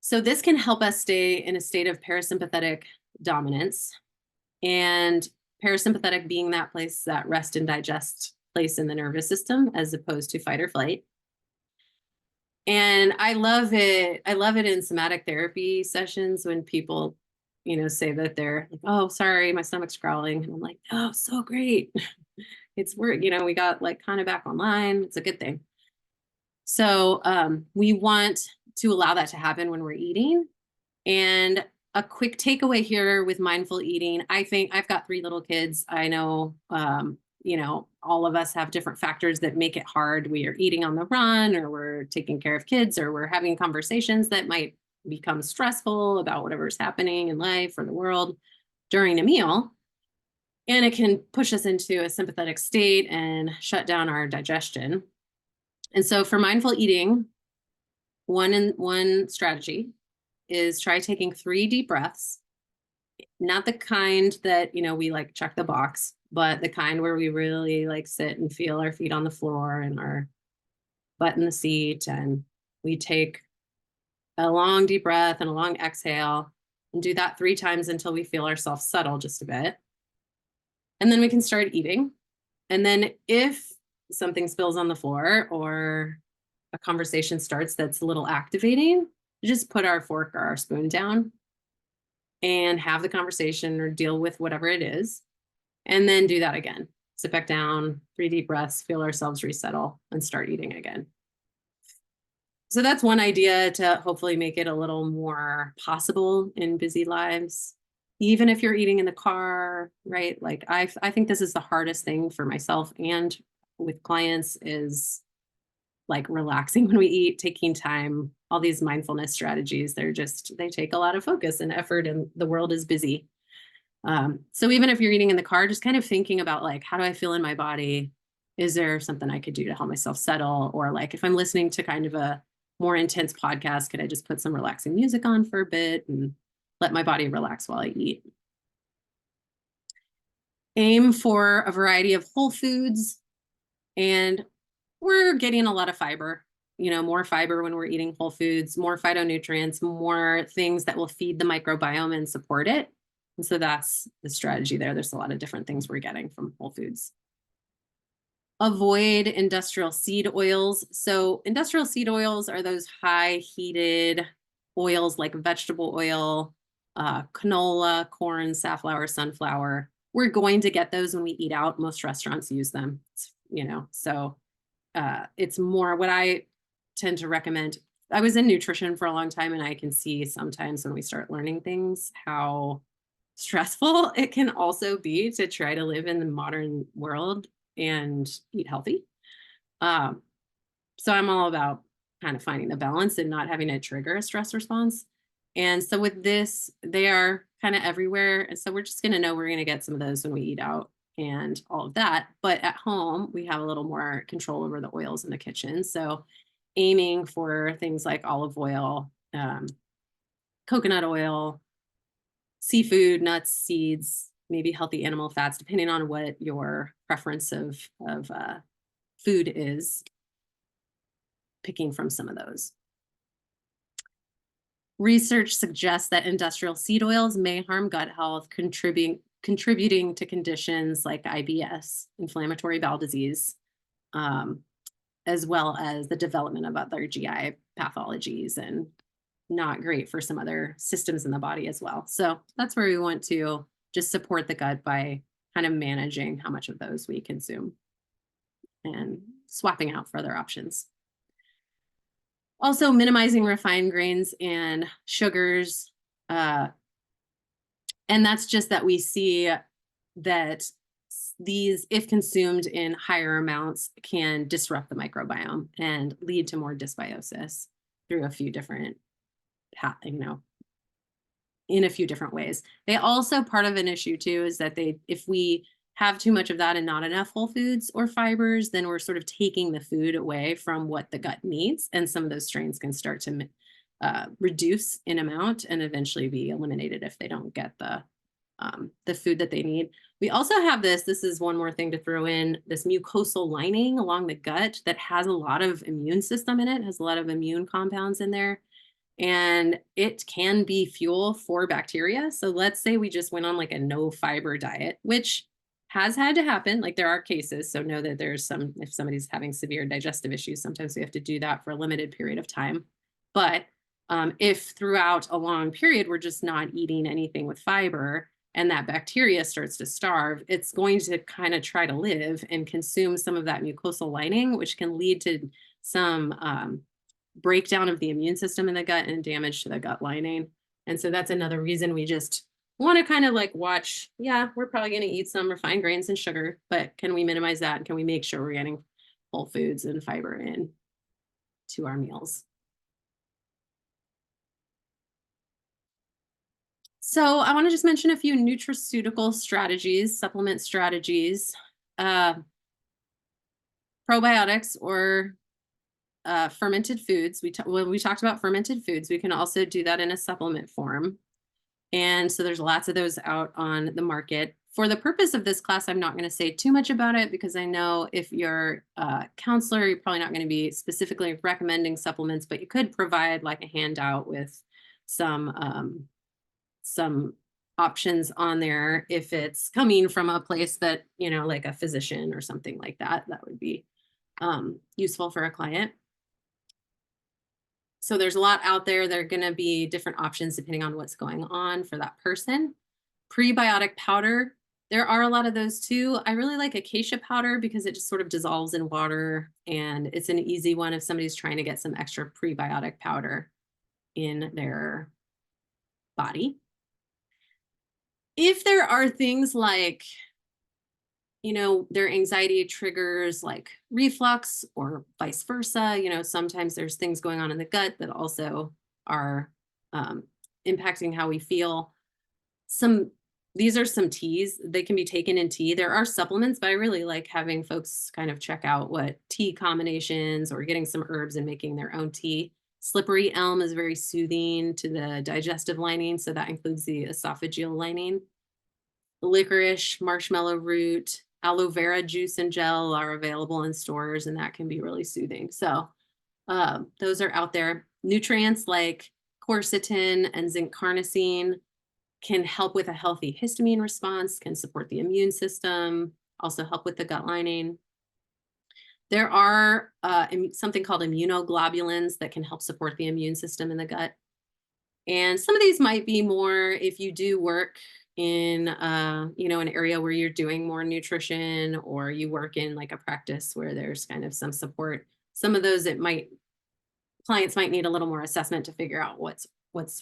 So this can help us stay in a state of parasympathetic dominance, and parasympathetic being that place, that rest and digest place in the nervous system, as opposed to fight or flight. And I love it. I love it in somatic therapy sessions when people, say that they're like, oh, sorry, my stomach's growling. And I'm like, oh, so great. It's work, we got like kind of back online. It's a good thing. So we want to allow that to happen when we're eating. And a quick takeaway here with mindful eating, I think I've got 3 little kids. I know, all of us have different factors that make it hard. We are eating on the run, or we're taking care of kids, or we're having conversations that might become stressful about whatever's happening in life or the world during a meal. And it can push us into a sympathetic state and shut down our digestion. And so for mindful eating, one strategy is try taking 3 deep breaths, not the kind that, we like check the box, but the kind where we really like sit and feel our feet on the floor and our butt in the seat. And we take a long deep breath and a long exhale and do that 3 times until we feel ourselves settle just a bit. And then we can start eating. And then if something spills on the floor or a conversation starts that's a little activating, just put our fork or our spoon down and have the conversation or deal with whatever it is. And then do that again. Sit back down, 3 deep breaths, feel ourselves resettle, and start eating again. So that's one idea to hopefully make it a little more possible in busy lives. Even if you're eating in the car, right? Like I think this is the hardest thing for myself and with clients is like relaxing when we eat, taking time, all these mindfulness strategies. They take a lot of focus and effort, and the world is busy. So even if you're eating in the car, just kind of thinking about like, how do I feel in my body? Is there something I could do to help myself settle? Or like, if I'm listening to kind of a more intense podcast, could I just put some relaxing music on for a bit and let my body relax while I eat? Aim for a variety of whole foods, and we're getting a lot of fiber, more fiber when we're eating whole foods, more phytonutrients, more things that will feed the microbiome and support it. And so that's the strategy there. There's a lot of different things we're getting from whole foods. Avoid industrial seed oils. So industrial seed oils are those high heated oils like vegetable oil, canola, corn, safflower, sunflower. We're going to get those when we eat out. Most restaurants use them, so it's more what I tend to recommend. I was in nutrition for a long time, and I can see sometimes when we start learning things, how stressful it can also be to try to live in the modern world and eat healthy. So I'm all about kind of finding the balance and not having to trigger a stress response. And so with this, they are kind of everywhere. And so we're just going to know we're going to get some of those when we eat out and all of that. But at home, we have a little more control over the oils in the kitchen. So aiming for things like olive oil, coconut oil, seafood, nuts, seeds, maybe healthy animal fats, depending on what your preference of food is, picking from some of those. Research suggests that industrial seed oils may harm gut health, contributing to conditions like IBS, inflammatory bowel disease, as well as the development of other GI pathologies, and not great for some other systems in the body as well. So that's where we want to just support the gut by kind of managing how much of those we consume and swapping out for other options. Also minimizing refined grains and sugars. And that's just that we see that these, if consumed in higher amounts, can disrupt the microbiome and lead to more dysbiosis through a few different in a few different ways. They also, part of an issue too, is that if we have too much of that and not enough whole foods or fibers, then we're sort of taking the food away from what the gut needs. And some of those strains can start to reduce in amount and eventually be eliminated if they don't get the food that they need. We also have this is one more thing to throw in, this mucosal lining along the gut that has a lot of immune system in it, has a lot of immune compounds in there. And it can be fuel for bacteria. So let's say we just went on like a no fiber diet, which has had to happen. Like there are cases, so know that there's some, if somebody's having severe digestive issues, sometimes we have to do that for a limited period of time. But if throughout a long period we're just not eating anything with fiber and that bacteria starts to starve, it's going to kind of try to live and consume some of that mucosal lining, which can lead to some breakdown of the immune system in the gut and damage to the gut lining. And so that's another reason we just want to kind of like watch, yeah, we're probably going to eat some refined grains and sugar, but can we minimize that? Can we make sure we're getting whole foods and fiber in to our meals? So I want to just mention a few nutraceutical strategies, supplement strategies, probiotics or fermented foods. When we talked about fermented foods, we can also do that in a supplement form. And so there's lots of those out on the market. For the purpose of this class, I'm not going to say too much about it because I know if you're a counselor, you're probably not going to be specifically recommending supplements, but you could provide like a handout with some options on there if it's coming from a place that, you know, like a physician or something like that, that would be useful for a client. So there's a lot out there. There are going to be different options depending on what's going on for that person. Prebiotic powder, there are a lot of those too. I really like acacia powder because it just sort of dissolves in water and it's an easy one if somebody's trying to get some extra prebiotic powder in their body. If there are things like, you know, their anxiety triggers like reflux or vice versa, you know, sometimes there's things going on in the gut that also are impacting how we feel. These are some teas. They can be taken in tea. There are supplements, but I really like having folks kind of check out what tea combinations or getting some herbs and making their own tea. Slippery elm is very soothing to the digestive lining, so that includes the esophageal lining. Licorice, marshmallow root, aloe vera juice and gel are available in stores, and that can be really soothing. So those are out there. Nutrients like quercetin and zinc carnosine can help with a healthy histamine response, can support the immune system, also help with the gut lining. There are something called immunoglobulins that can help support the immune system in the gut. And some of these might be more if you do work in you know, an area where you're doing more nutrition or you work in like a practice where there's kind of some support. Some of those clients might need a little more assessment to figure out what's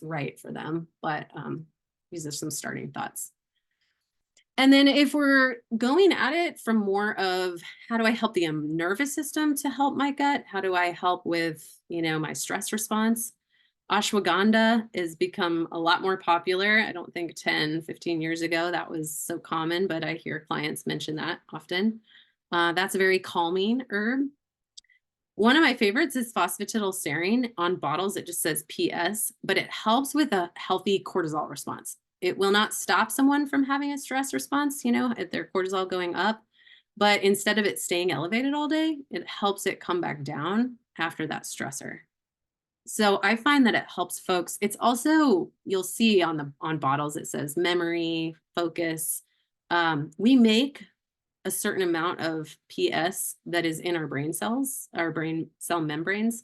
right for them. But these are some starting thoughts. And then if we're going at it from more of how do I help the nervous system to help my gut? How do I help with, you know, my stress response? Ashwagandha has become a lot more popular. I don't think 10, 15 years ago that was so common, but I hear clients mention that often. That's a very calming herb. One of my favorites is phosphatidylserine. On bottles, it just says PS, but it helps with a healthy cortisol response. It will not stop someone from having a stress response, you know, if their cortisol going up, but instead of it staying elevated all day, it helps it come back down after that stressor. So I find that it helps folks. It's also, you'll see on bottles, it says memory, focus. We make a certain amount of PS that is in our brain cells, our brain cell membranes,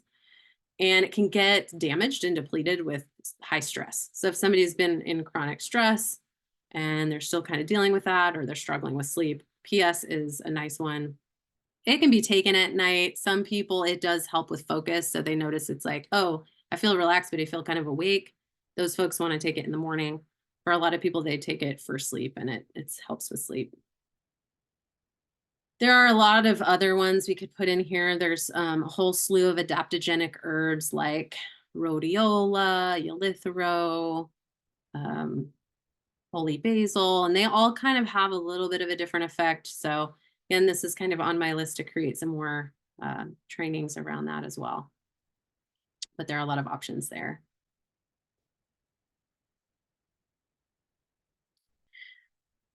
and it can get damaged and depleted with high stress. So if somebody's been in chronic stress and they're still kind of dealing with that, or they're struggling with sleep, PS is a nice one. It can be taken at night. Some people, it does help with focus. So they notice it's like, oh, I feel relaxed, but I feel kind of awake. Those folks want to take it in the morning. For a lot of people, they take it for sleep and it helps with sleep. There are a lot of other ones we could put in here. There's a whole slew of adaptogenic herbs like rhodiola, eleuthero, holy basil, and they all kind of have a little bit of a different effect. So again, this is kind of on my list to create some more trainings around that as well. But there are a lot of options there.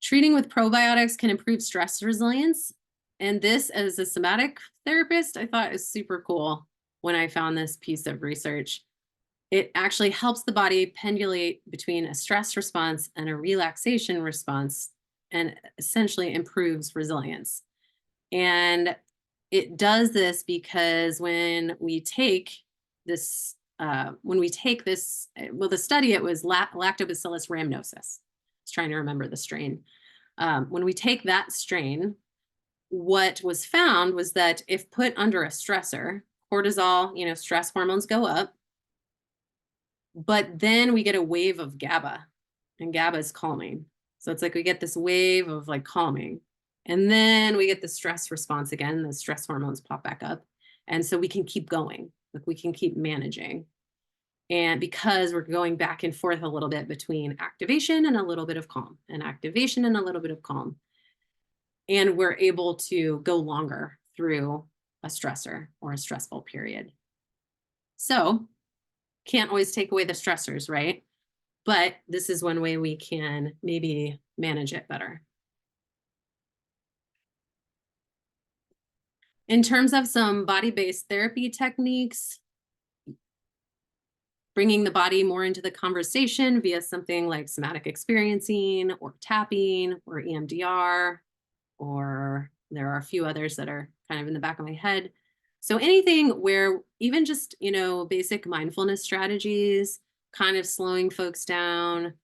Treating with probiotics can improve stress resilience. And this, as a somatic therapist, I thought is super cool when I found this piece of research. It actually helps the body pendulate between a stress response and a relaxation response and essentially improves resilience. And it does this because when we take this, well, the study, it was Lactobacillus rhamnosus. I was trying to remember the strain. When we take that strain, what was found was that if put under a stressor, cortisol, stress hormones go up, but then we get a wave of GABA, and GABA is calming. So it's like we get this wave of like calming, and then we get the stress response again, the stress hormones pop back up. And so we can keep going, like we can keep managing. And because we're going back and forth a little bit between activation and a little bit of calm, and activation and a little bit of calm. And we're able to go longer through a stressor or a stressful period. So can't always take away the stressors, right? But this is one way we can maybe manage it better. In terms of some body-based therapy techniques, bringing the body more into the conversation via something like somatic experiencing or tapping or EMDR, or there are a few others that are kind of in the back of my head. So anything where even just, basic mindfulness strategies, kind of slowing folks down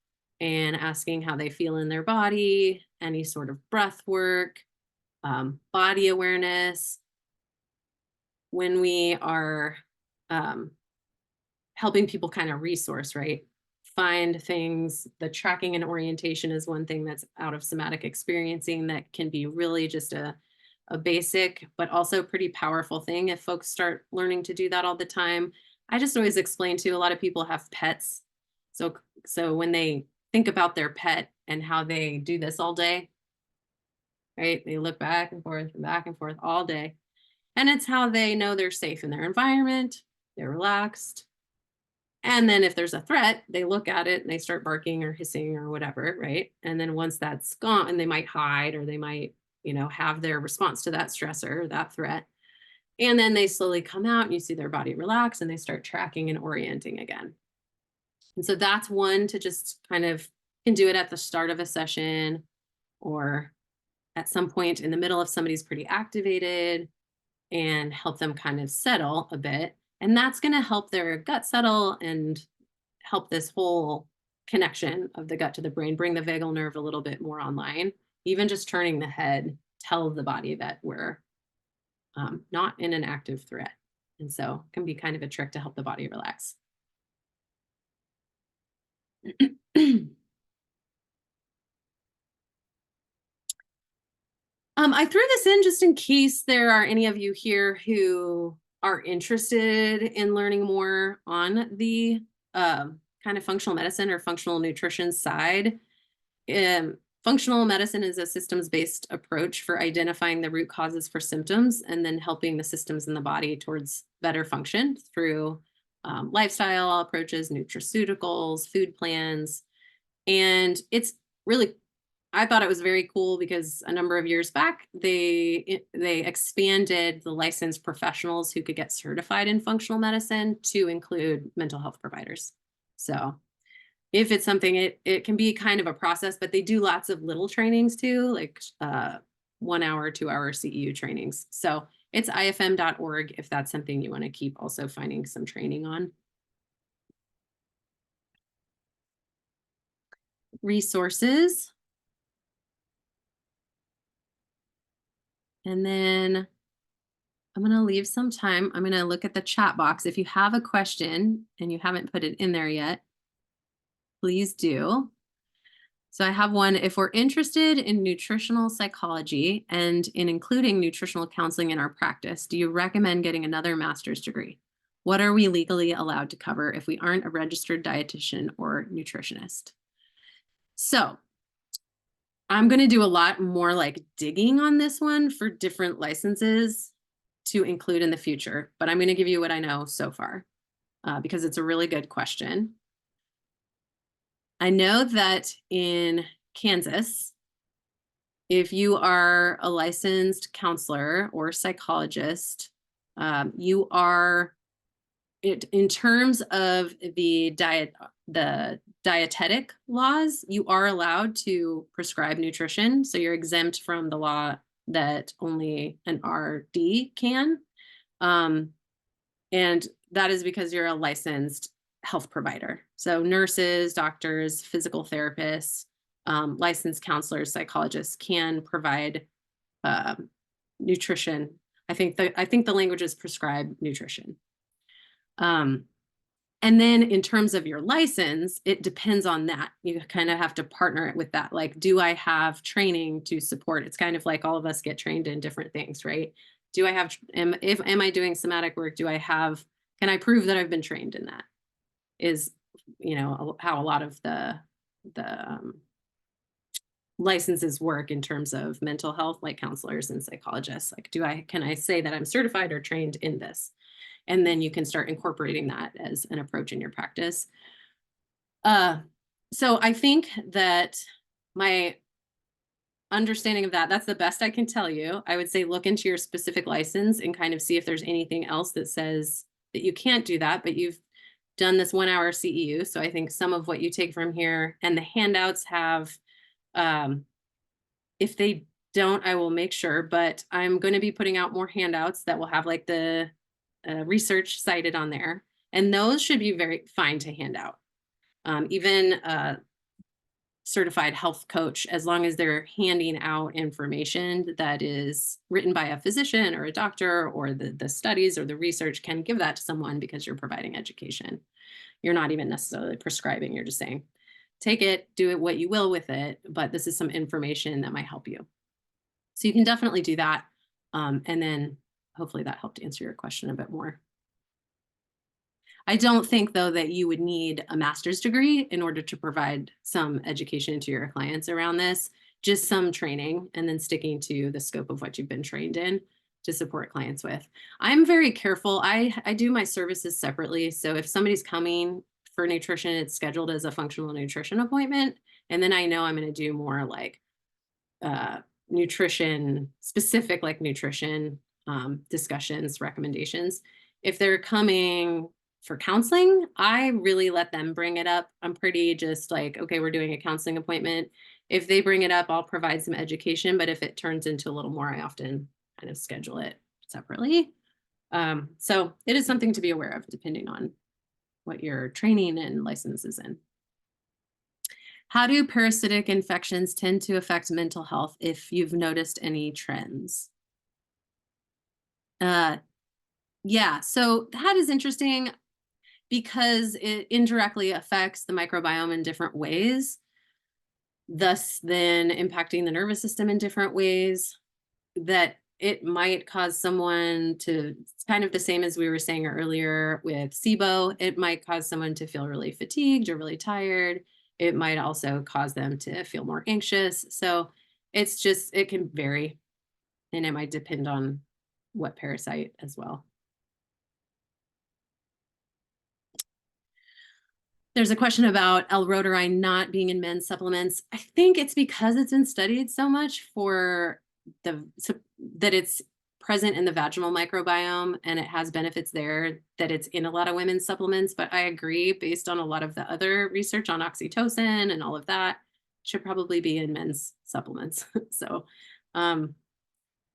and asking how they feel in their body, any sort of breath work, body awareness. When we are helping people kind of resource, right? Find things, the tracking and orientation is one thing that's out of somatic experiencing that can be really just a basic, but also pretty powerful thing if folks start learning to do that all the time. I just always explain to a lot of people have pets. So when they think about their pet and how they do this all day, right? They look back and forth all day. And it's how they know they're safe in their environment, they're relaxed. And then if there's a threat, they look at it and they start barking or hissing or whatever, right? And then once that's gone, and they might hide or they might, have their response to that stressor or that threat. And then they slowly come out and you see their body relax and they start tracking and orienting again. And so that's one to just kind of can do it at the start of a session or at some point in the middle if somebody's pretty activated, and help them kind of settle a bit. And that's going to help their gut settle and help this whole connection of the gut to the brain, bring the vagal nerve a little bit more online. Even just turning the head tells the body that we're not in an active threat. And so it can be kind of a trick to help the body relax. I threw this in just in case there are any of you here who are interested in learning more on the kind of functional medicine or functional nutrition side. Functional medicine is a systems-based approach for identifying the root causes for symptoms and then helping the systems in the body towards better function through lifestyle approaches, nutraceuticals, food plans. And it's really, I thought it was very cool because a number of years back, they expanded the licensed professionals who could get certified in functional medicine to include mental health providers. So if it's something, it can be kind of a process, but they do lots of little trainings too, like 1 hour, 2 hour CEU trainings. So it's ifm.org if that's something you want to keep also finding some training on. Resources. And then I'm going to leave some time. I'm going to look at the chat box. If you have a question and you haven't put it in there yet, please do. So I have one. If we're interested in nutritional psychology and in including nutritional counseling in our practice, do you recommend getting another master's degree? What are we legally allowed to cover if we aren't a registered dietitian or nutritionist? So I'm going to do a lot more like digging on this one for different licenses to include in the future, but I'm going to give you what I know so far because it's a really good question. I know that in Kansas, if you are a licensed counselor or psychologist, you are in terms of the dietetic laws, you are allowed to prescribe nutrition. So you're exempt from the law that only an RD can. And that is because you're a licensed health provider. So nurses, doctors, physical therapists, licensed counselors, psychologists can provide nutrition. I think the language is prescribed nutrition. And then in terms of your license, it depends on that. You kind of have to partner it with that. Like, do I have training to support? It's kind of like all of us get trained in different things, right? Do I have, am I doing somatic work? Can I prove that I've been trained in that? Is, how a lot of the licenses work in terms of mental health, like counselors and psychologists. Like, can I say that I'm certified or trained in this? And then you can start incorporating that as an approach in your practice. So I think that my understanding of that's the best I can tell you. I would say look into your specific license and kind of see if there's anything else that says that you can't do that, but you've done this 1 hour CEU. So I think some of what you take from here and the handouts have, if they don't, I will make sure, but I'm going to be putting out more handouts that will have like the research cited on there. And those should be very fine to hand out. Even a certified health coach, as long as they're handing out information that is written by a physician or a doctor, or the studies or the research, can give that to someone because you're providing education. You're not even necessarily prescribing, you're just saying, take it, do it what you will with it, but this is some information that might help you. So you can definitely do that. And then hopefully that helped answer your question a bit more. I don't think, though, that you would need a master's degree in order to provide some education to your clients around this, just some training, and then sticking to the scope of what you've been trained in to support clients with. I'm very careful. I do my services separately. So if somebody's coming for nutrition, it's scheduled as a functional nutrition appointment. And then I know I'm going to do more like nutrition specific, like nutrition discussions, recommendations. If they're coming for counseling, I really let them bring it up. I'm pretty just like, okay, we're doing a counseling appointment. If they bring it up, I'll provide some education. But if it turns into a little more, I often kind of schedule it separately. So it is something to be aware of depending on what your training and license is in. How do parasitic infections tend to affect mental health, if you've noticed any trends? Yeah, so that is interesting because it indirectly affects the microbiome in different ways, thus then impacting the nervous system in different ways, that it might cause someone to, it's kind of the same as we were saying earlier with SIBO, it might cause someone to feel really fatigued or really tired. It might also cause them to feel more anxious. So it's just, it can vary, and it might depend on what parasite as well. There's a question about L-reuteri not being in men's supplements. I think it's because it's been studied so much for that it's present in the vaginal microbiome and it has benefits there, that it's in a lot of women's supplements. But I agree, based on a lot of the other research on oxytocin and all of that, should probably be in men's supplements. So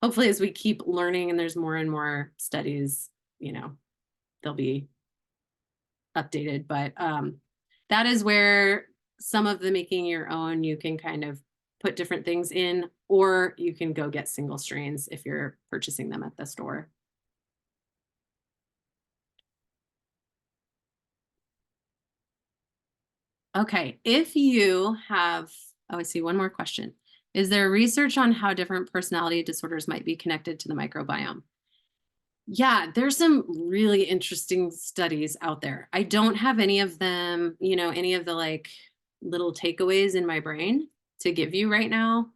hopefully as we keep learning and there's more and more studies, they'll be updated. But that is where some of the making your own, you can kind of put different things in, or you can go get single strains if you're purchasing them at the store. Okay, if you have, I see one more question. Is there research on how different personality disorders might be connected to the microbiome? Yeah, there's some really interesting studies out there. I don't have any of them, any of the like little takeaways in my brain to give you right now.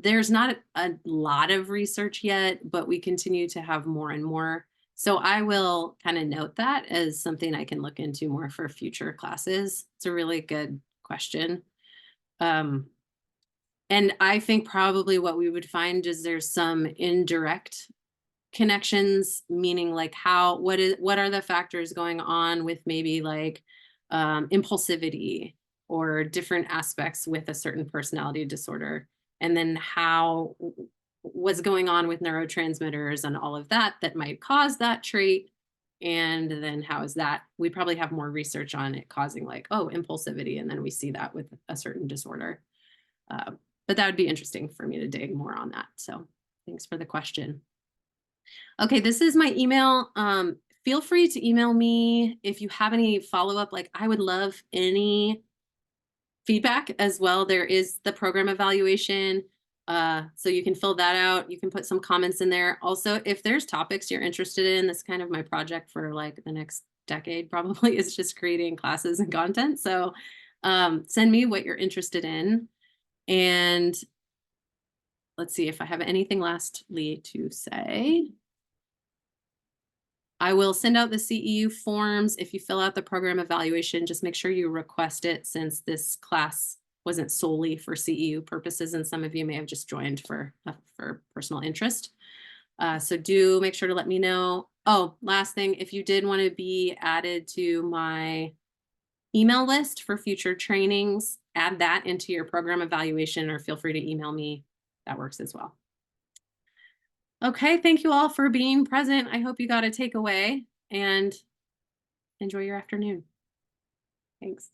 There's not a lot of research yet, but we continue to have more and more. So I will kind of note that as something I can look into more for future classes. It's a really good question. And I think probably what we would find is there's some indirect connections, meaning like what are the factors going on with maybe like impulsivity or different aspects with a certain personality disorder, and then what's going on with neurotransmitters and all of that might cause that trait. And then how is that, we probably have more research on it causing like, oh, impulsivity, and then we see that with a certain disorder. But that would be interesting for me to dig more on that. So thanks for the question. Okay, this is my email. Feel free to email me if you have any follow-up. Like, I would love any feedback as well. There is the program evaluation. So you can fill that out. You can put some comments in there. Also, if there's topics you're interested in, that's kind of my project for like the next decade probably, is just creating classes and content. So send me what you're interested in. And let's see if I have anything lastly to say. I will send out the CEU forms. If you fill out the program evaluation, just make sure you request it, since this class wasn't solely for CEU purposes, and some of you may have just joined for personal interest. So do make sure to let me know. Oh, last thing, if you did want to be added to my email list for future trainings, add that into your program evaluation, or feel free to email me. That works as well. Okay, thank you all for being present. I hope you got a takeaway, and enjoy your afternoon. Thanks.